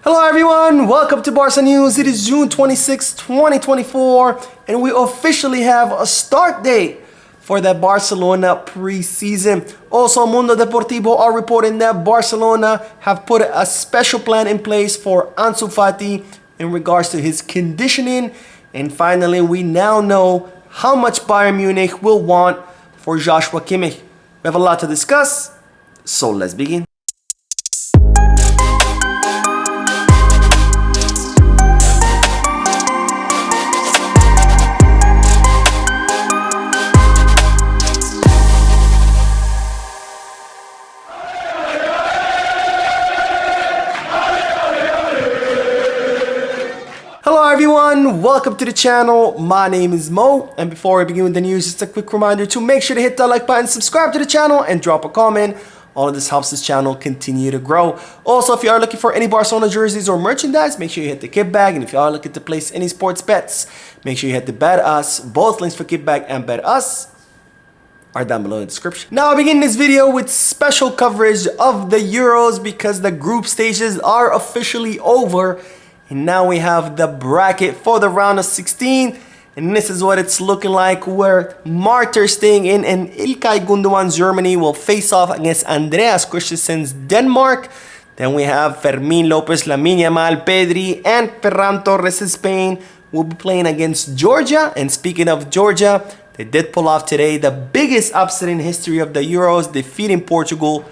Hello everyone, welcome to Barca News. It is June 26, 2024, and we officially have a start date for the Barcelona preseason. Also, Mundo Deportivo are reporting that Barcelona have put a special plan in place for Ansu Fati in regards to his conditioning. And finally, we now know how much Bayern Munich will want for Joshua Kimmich. We have a lot to discuss, so let's begin. Hello everyone, welcome to the channel. My name is Mo, and before we begin with the news, just a quick reminder to make sure to hit that like button, subscribe to the channel, and drop a comment. All of this helps this channel continue to grow. Also, if you are looking for any Barcelona jerseys or merchandise, make sure you hit the kit bag. And if you are looking to place any sports bets, make sure you hit the Bet Us. Both links for kit bag and Bet Us are down below in the description. Now I begin this video with special coverage of the Euros because the group stages are officially over. And now we have the bracket for the round of 16. And this is what it's looking like, where Mark ter Stegen and Ilkay Gundogan's Germany will face off against Andreas Christensen's Denmark. Then we have Fermin Lopez, Lamine Yamal, Pedri, and Ferran Torres' Spain will be playing against Georgia. And speaking of Georgia, they did pull off today the biggest upset in history of the Euros, defeating Portugal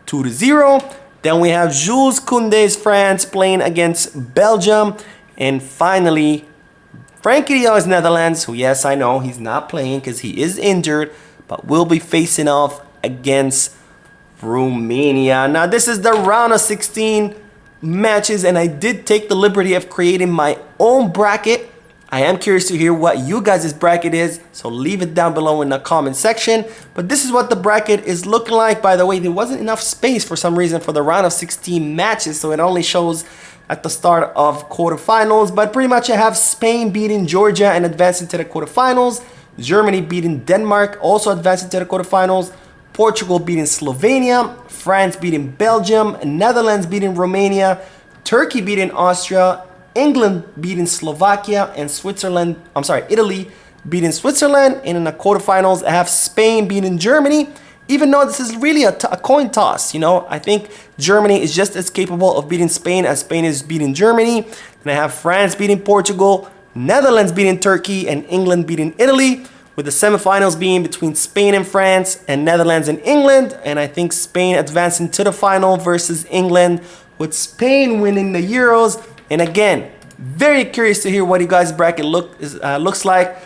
2-0. Then we have Jules Koundé's France playing against Belgium. And finally, Frankie de Jong's Netherlands, who, yes, I know he's not playing because he is injured, but will be facing off against Romania. Now, this is the round of 16 matches, and I did take the liberty of creating my own bracket. I am curious to hear what you guys' bracket is, so leave it down below in the comment section. But this is what the bracket is looking like. By the way, there wasn't enough space for some reason for the round of 16 matches, so it only shows at the start of quarterfinals. But pretty much I have Spain beating Georgia and advancing to the quarterfinals, Germany beating Denmark, also advancing to the quarterfinals, Portugal beating Slovenia, France beating Belgium, Netherlands beating Romania, Turkey beating Austria, England beating Slovakia, and Italy beating Switzerland. And in the quarterfinals, I have Spain beating Germany, even though this is really a coin toss. You know, I think Germany is just as capable of beating Spain as Spain is beating Germany. And I have France beating Portugal, Netherlands beating Turkey, and England beating Italy, with the semifinals being between Spain and France and Netherlands and England. And I think Spain advancing to the final versus England, with Spain winning the Euros. And again, very curious to hear what you guys' bracket looks like.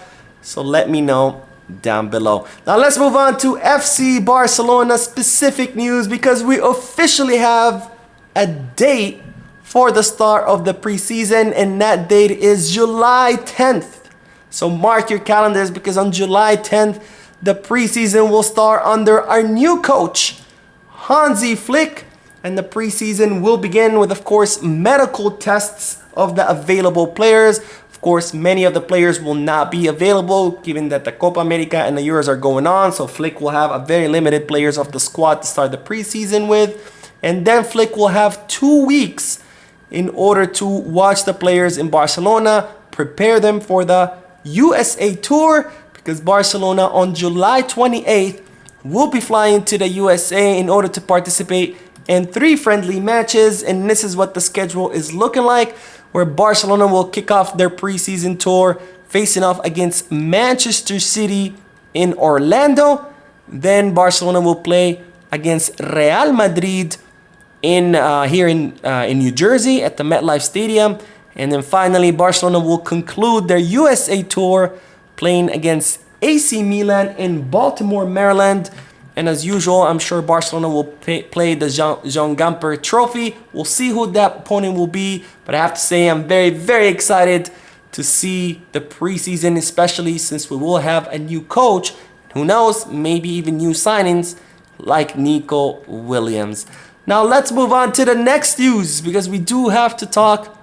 So let me know down below. Now let's move on to FC Barcelona specific news, because we officially have a date for the start of the preseason, and that date is July 10th. So mark your calendars, because on July 10th, the preseason will start under our new coach, Hansi Flick. And the preseason will begin with, of course, medical tests of the available players. Of course, many of the players will not be available, given that the Copa America and the Euros are going on. So Flick will have a very limited players of the squad to start the preseason with. And then Flick will have 2 weeks in order to watch the players in Barcelona, prepare them for the USA tour, because Barcelona on July 28th will be flying to the USA in order to participate in 3 friendly matches. And this is what the schedule is looking like, where Barcelona will kick off their preseason tour facing off against Manchester City in Orlando. Then Barcelona will play against Real Madrid here in New Jersey at the MetLife Stadium. And then finally, Barcelona will conclude their USA tour playing against AC Milan in Baltimore, Maryland. And as usual, I'm sure Barcelona will play the Jean Gamper Trophy. We'll see who that opponent will be. But I have to say, I'm very, very excited to see the preseason, especially since we will have a new coach. Who knows, maybe even new signings like Nico Williams. Now let's move on to the next news, because we do have to talk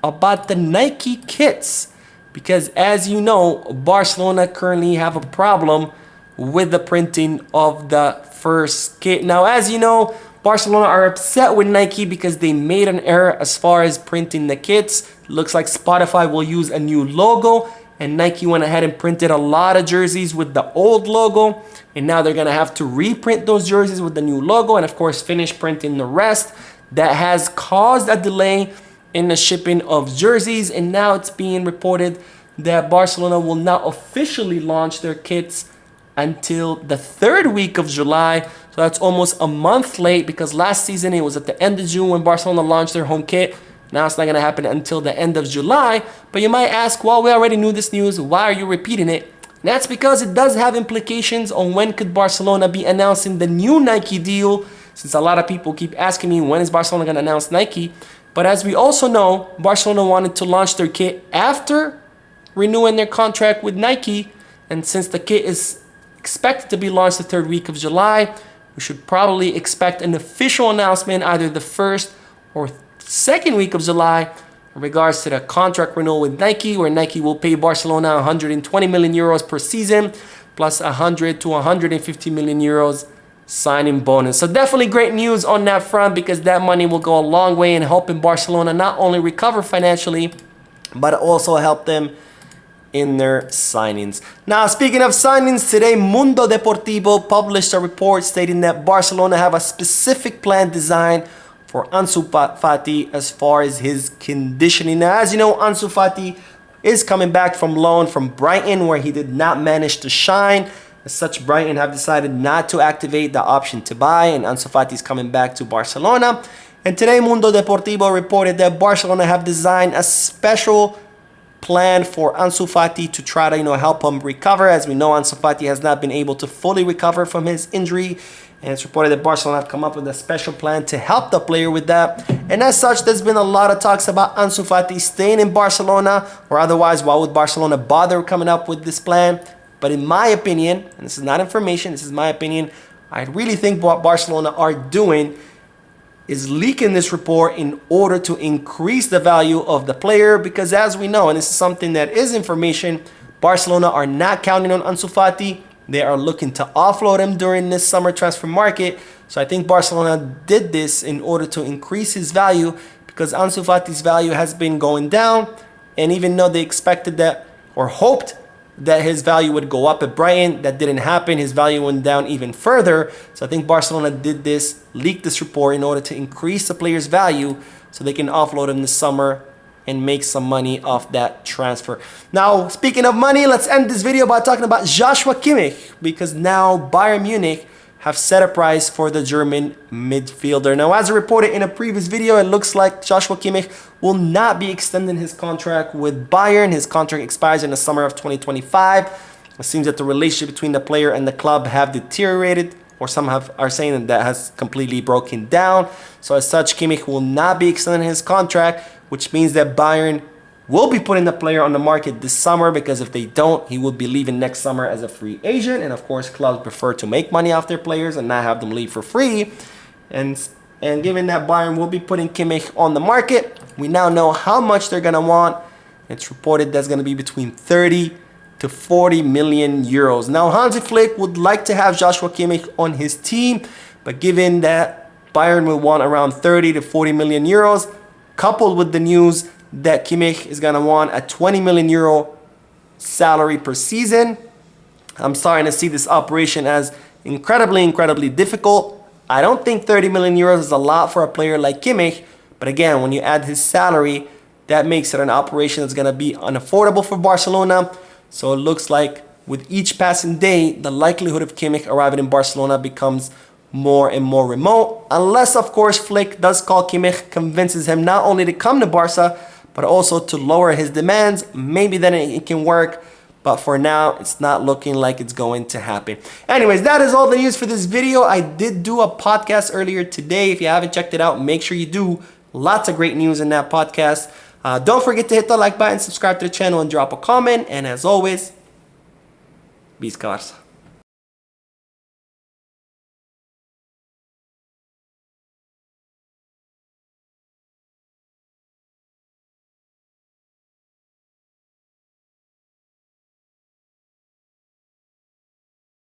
about the Nike kits. Because as you know, Barcelona currently have a problem with the printing of the first kit. Now, as you know, Barcelona are upset with Nike because they made an error as far as printing the kits. Looks like Spotify will use a new logo, and Nike went ahead and printed a lot of jerseys with the old logo, and now they're gonna have to reprint those jerseys with the new logo and of course finish printing the rest. That has caused a delay in the shipping of jerseys, and now it's being reported that Barcelona will not officially launch their kits until the 3rd week of July. So that's almost a month late, because last season it was at the end of June when Barcelona launched their home kit. Now it's not going to happen until the end of July. But you might ask, well, we already knew this news. Why are you repeating it? And that's because it does have implications on when could Barcelona be announcing the new Nike deal, since a lot of people keep asking me, when is Barcelona going to announce Nike? But as we also know, Barcelona wanted to launch their kit after renewing their contract with Nike. And since the kit is expected to be launched the 3rd week of July, we should probably expect an official announcement either the 1st or 2nd week of July in regards to the contract renewal with Nike, where Nike will pay Barcelona 120 million euros per season plus 100 to 150 million euros signing bonus. So definitely great news on that front, because that money will go a long way in helping Barcelona not only recover financially, but also help them in their signings. Now, speaking of signings, today Mundo Deportivo published a report stating that Barcelona have a specific plan designed for Ansu Fati as far as his conditioning. Now, as you know, Ansu Fati is coming back from loan from Brighton, where he did not manage to shine. As such, Brighton have decided not to activate the option to buy, and Ansu Fati is coming back to Barcelona. And today Mundo Deportivo reported that Barcelona have designed a special plan for Ansu Fati to try to help him recover. As we know, Ansu Fati has not been able to fully recover from his injury, and it's reported that Barcelona have come up with a special plan to help the player with that. And as such, there's been a lot of talks about Ansu Fati staying in Barcelona, or otherwise, why would Barcelona bother coming up with this plan? But in my opinion, and this is not information, this is my opinion, I really think what Barcelona are doing is leaking this report in order to increase the value of the player, because as we know, and this is something that is information, Barcelona are not counting on Ansu Fati. They are looking to offload him during this summer transfer market. So I think Barcelona did this in order to increase his value, because Ansu Fati's value has been going down, and even though they expected that or hoped that his value would go up at Brighton, that didn't happen. His value went down even further. So I think Barcelona did this, leaked this report in order to increase the player's value so they can offload him this summer and make some money off that transfer. Now, speaking of money, let's end this video by talking about Joshua Kimmich, because now Bayern Munich have set a price for the German midfielder. Now, as I reported in a previous video, it looks like Joshua Kimmich will not be extending his contract with Bayern. His contract expires in the summer of 2025. It seems that the relationship between the player and the club have deteriorated, or some are saying that has completely broken down. So as such, Kimmich will not be extending his contract, which means that Bayern will be putting the player on the market this summer, because if they don't, he will be leaving next summer as a free agent. And of course, clubs prefer to make money off their players and not have them leave for free. And given that Bayern will be putting Kimmich on the market, we now know how much they're going to want. It's reported that's going to be between 30 to 40 million euros. Now, Hansi Flick would like to have Joshua Kimmich on his team, but given that Bayern will want around 30 to 40 million euros, coupled with the news that Kimmich is going to want a 20 million euro salary per season, I'm starting to see this operation as incredibly difficult. I don't think 30 million euros is a lot for a player like Kimmich, but again, when you add his salary, that makes it an operation that's going to be unaffordable for Barcelona. So it looks like with each passing day, the likelihood of Kimmich arriving in Barcelona becomes more and more remote, unless of course Flick does call Kimmich, convinces him not only to come to Barca, but also to lower his demands. Maybe then it can work, but for now, it's not looking like it's going to happen. Anyways, that is all the news for this video. I did do a podcast earlier today. If you haven't checked it out, make sure you do. Lots of great news in that podcast. Don't forget to hit the like button, subscribe to the channel, and drop a comment. And as always, Visca Barça.